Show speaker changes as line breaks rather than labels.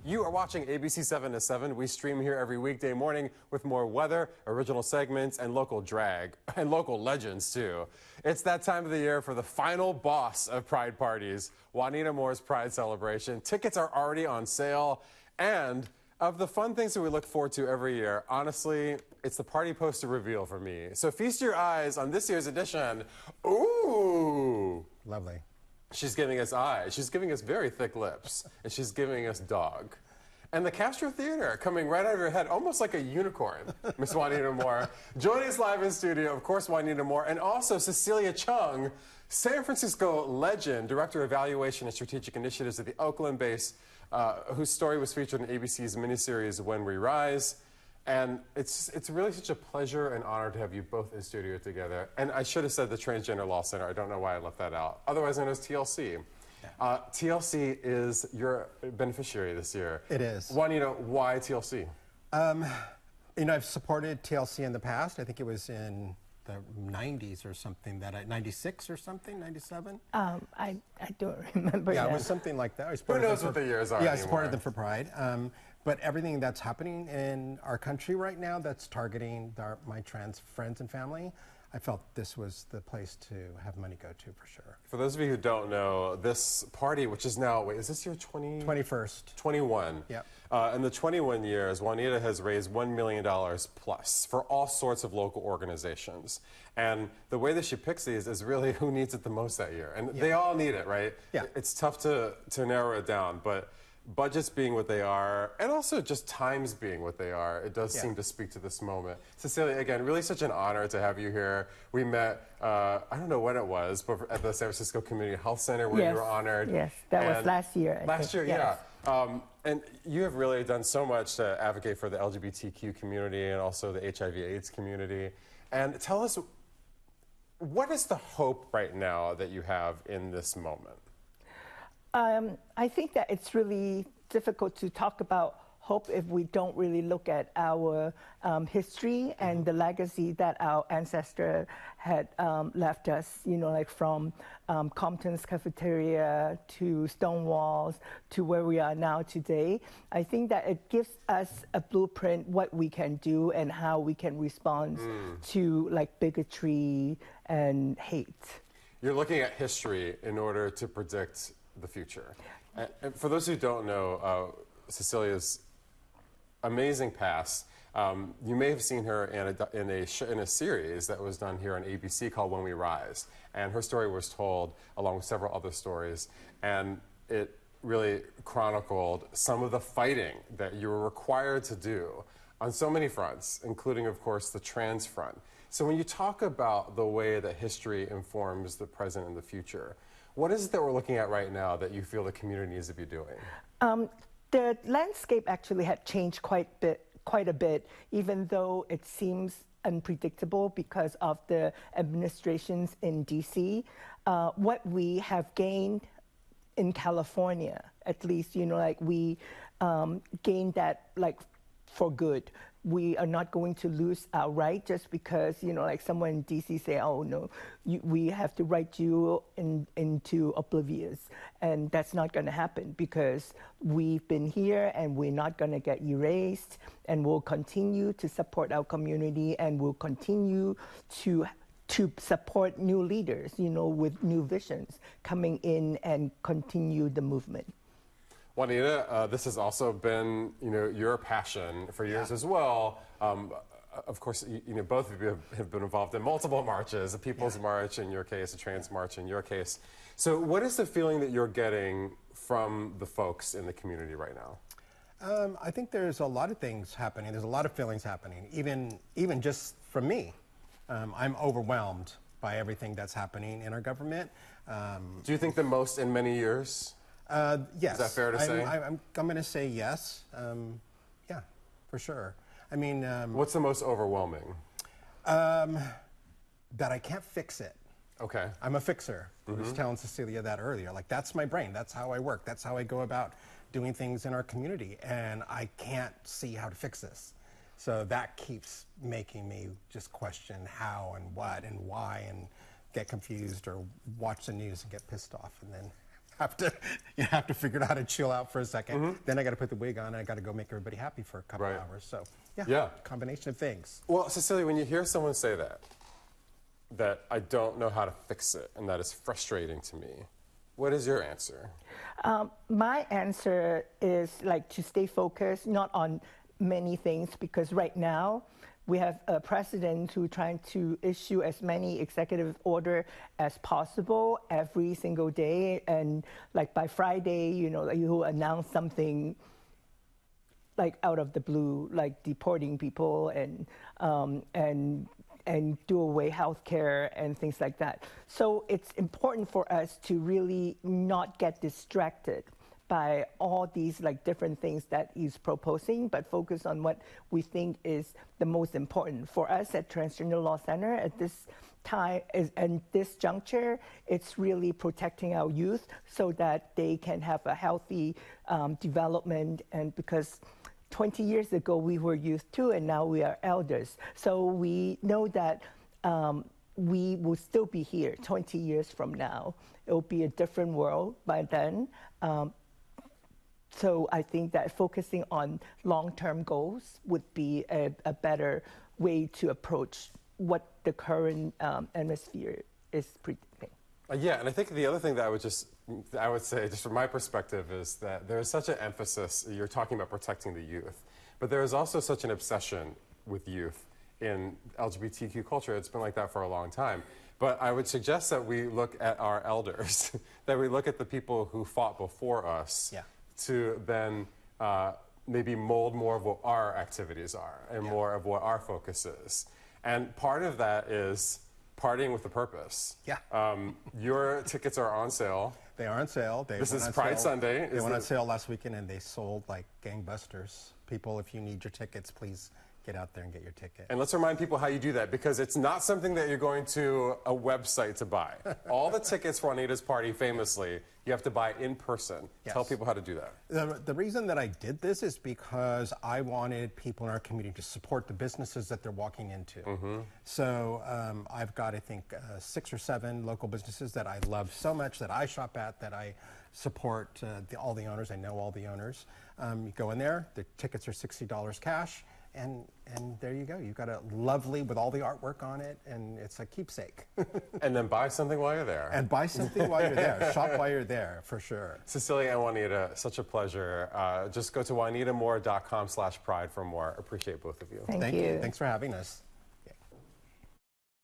You are watching ABC7 to 7. We stream here every weekday morning with more weather, original segments, and local drag, and local legends, too. It's that time of the year for the final boss of Pride parties, Juanita Moore's Pride celebration. Tickets are already on sale, and of the fun things that we look forward to every year, honestly, it's the party poster reveal for me. So feast your eyes on this year's edition. Ooh!
Lovely.
She's giving us eyes, she's giving us very thick lips, and she's giving us dog. And the Castro Theater coming right out of your head, almost like a unicorn, Miss Juanita Moore. Joining us live in studio, of course, Juanita Moore, and also Cecilia Chung, San Francisco legend, Director of Evaluation and Strategic Initiatives at the Oakland base, whose story was featured in ABC's miniseries When We Rise. And it's really such a pleasure and honor to have you both in studio together. And I should have said the Transgender Law Center. I don't know why I left that out. Otherwise known as TLC. Yeah. TLC is your beneficiary this year.
It is.
Juanita, why TLC?
You know, I've supported TLC in the past. I think it was in the 90s or something, 96 or something, 97?
I don't remember.
Yeah,
that.
it was something like that.
Who knows what the years are
Yeah,
anymore.
I supported them for Pride. But everything that's happening in our country right now that's targeting my trans friends and family, I felt this was the place to have money go to for sure.
For those of you who don't know, this party, which is now, wait, is this your
21st.
21.
Yep.
In the 21 years, Juanita has raised $1 million plus for all sorts of local organizations. And the way that she picks these is really who needs it the most that year. And they all need it, right?
Yeah.
It's tough to narrow it down, but budgets being what they are, and also just times being what they are, it does seem to speak to this moment. Cecilia, again, really such an honor to have you here. We met, I don't know when it was, but at the San Francisco Community Health Center where you were honored.
Yes, that was last year.
Last year, yeah. And you have really done so much to advocate for the LGBTQ community and also the HIV/AIDS community. And tell us, what is the hope right now that you have in this moment?
I think that it's really difficult to talk about hope if we don't really look at our history and the legacy that our ancestors had left us, you know, like from Compton's cafeteria to Stonewall's to where we are now today. I think that it gives us a blueprint what we can do and how we can respond to like bigotry and hate.
You're looking at history in order to predict the future. And for those who don't know, Cecilia's amazing past, you may have seen her in a series that was done here on ABC called When We Rise. And her story was told along with several other stories. And it really chronicled some of the fighting that you were required to do on so many fronts, including, of course, the trans front. So when you talk about the way that history informs the present and the future, what is it that we're looking at right now that you feel the community needs to be doing?
The landscape actually had changed quite a bit, even though it seems unpredictable because of the administrations in DC. What we have gained in California, at least, you know, like we gained that like for good. We are not going to lose our right just because, you know, like someone in DC say, oh no, we have to write you into oblivious. And that's not going to happen because we've been here and we're not going to get erased, and we'll continue to support our community, and we'll continue to support new leaders, you know, with new visions coming in and continue the movement.
Juanita, this has also been, you know, your passion for years as well. Of course, you know, both of you have been involved in multiple marches, a People's March in your case, a Trans March in your case. So what is the feeling that you're getting from the folks in the community right now?
I think there's a lot of things happening. There's a lot of feelings happening, even just from me. I'm overwhelmed by everything that's happening in our government.
Do you think the most in many years?
Yes.
Is that fair to say?
I'm going to say yes. Yeah, for sure. I mean...
what's the most overwhelming?
That I can't fix it.
Okay.
I'm a fixer. I was telling Cecilia that earlier. Like, that's my brain. That's how I work. That's how I go about doing things in our community. And I can't see how to fix this. So that keeps making me just question how and what and why and get confused or watch the news and get pissed off and then have to figure out how to chill out for a second. Then I got to put the wig on and I got to go make everybody happy for a couple hours. So yeah, combination of things.
Well, Cecilia, when you hear someone say that I don't know how to fix it and that is frustrating to me, what is your answer?
My answer is like to stay focused, not on many things, because right now we have a president who's trying to issue as many executive order as possible every single day, and like by Friday, you know, like, he'll announce something like out of the blue, like deporting people and do away healthcare and things like that. So it's important for us to really not get distracted by all these like different things that he's proposing, but focus on what we think is the most important. For us at Transgender Law Center at this time and this juncture, it's really protecting our youth so that they can have a healthy development, and because 20 years ago, we were youth too, and now we are elders. So we know that we will still be here 20 years from now. It will be a different world by then. So I think that focusing on long-term goals would be a better way to approach what the current atmosphere is predicting.
Yeah, and I think the other thing that I would say, just from my perspective, is that there is such an emphasis, you're talking about protecting the youth, but there is also such an obsession with youth in LGBTQ culture. It's been like that for a long time. But I would suggest that we look at our elders, that we look at the people who fought before us to then maybe mold more of what our activities are and more of what our focus is. And part of that is partying with a purpose.
Yeah.
Your tickets are on sale.
They are on sale.
This is Pride Sunday.
They went on sale last weekend and they sold like gangbusters. People, if you need your tickets, please get out there and get your ticket.
And let's remind people how you do that, because it's not something that you're going to a website to buy. All the tickets for Juanita's party, famously, you have to buy in person.
Yes.
Tell people how to do that.
The reason that I did this is because I wanted people in our community to support the businesses that they're walking into. So I've got, I think, 6 or 7 local businesses that I love so much, that I shop at, that I support all the owners. I know all the owners. You go in there, the tickets are $60 cash. And there you go. You've got a lovely, with all the artwork on it, and it's a keepsake.
And then buy something while you're there.
And buy something while you're there. Shop while you're there, for sure.
Cecilia and Juanita, such a pleasure. Just go to juanitamore.com/pride for more. Appreciate both of you.
Thank you.
Thanks for having us.